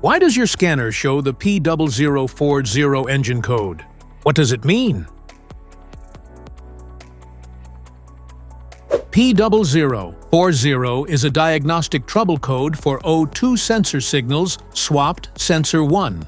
Why does your scanner show the P0040 engine code? What does it mean? P0040 is a diagnostic trouble code for O2 sensor signals swapped sensor 1.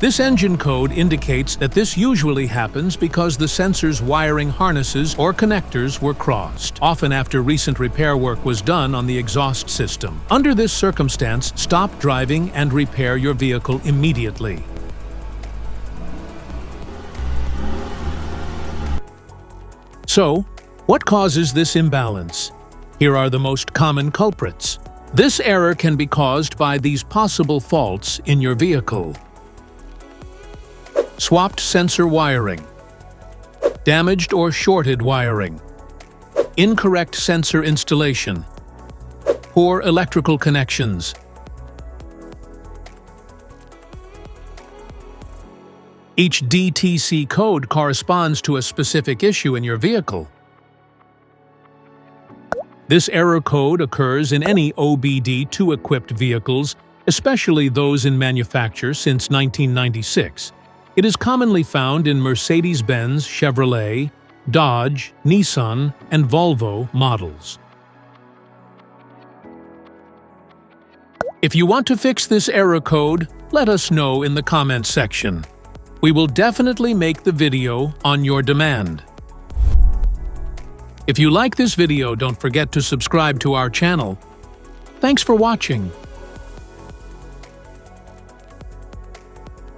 This engine code indicates that this usually happens because the sensor's wiring harnesses or connectors were crossed, often after recent repair work was done on the exhaust system. Under this circumstance, stop driving and repair your vehicle immediately. So, what causes this imbalance? Here are the most common culprits. This error can be caused by these possible faults in your vehicle. Swapped sensor wiring, damaged or shorted wiring, incorrect sensor installation, poor electrical connections. Each DTC code corresponds to a specific issue in your vehicle. This error code occurs in any OBD2 equipped vehicles, especially those in manufacture since 1996. It is commonly found in Mercedes-Benz, Chevrolet, Dodge, Nissan, and Volvo models. If you want to fix this error code, let us know in the comments section. We will definitely make the video on your demand. If you like this video, don't forget to subscribe to our channel. Thanks for watching.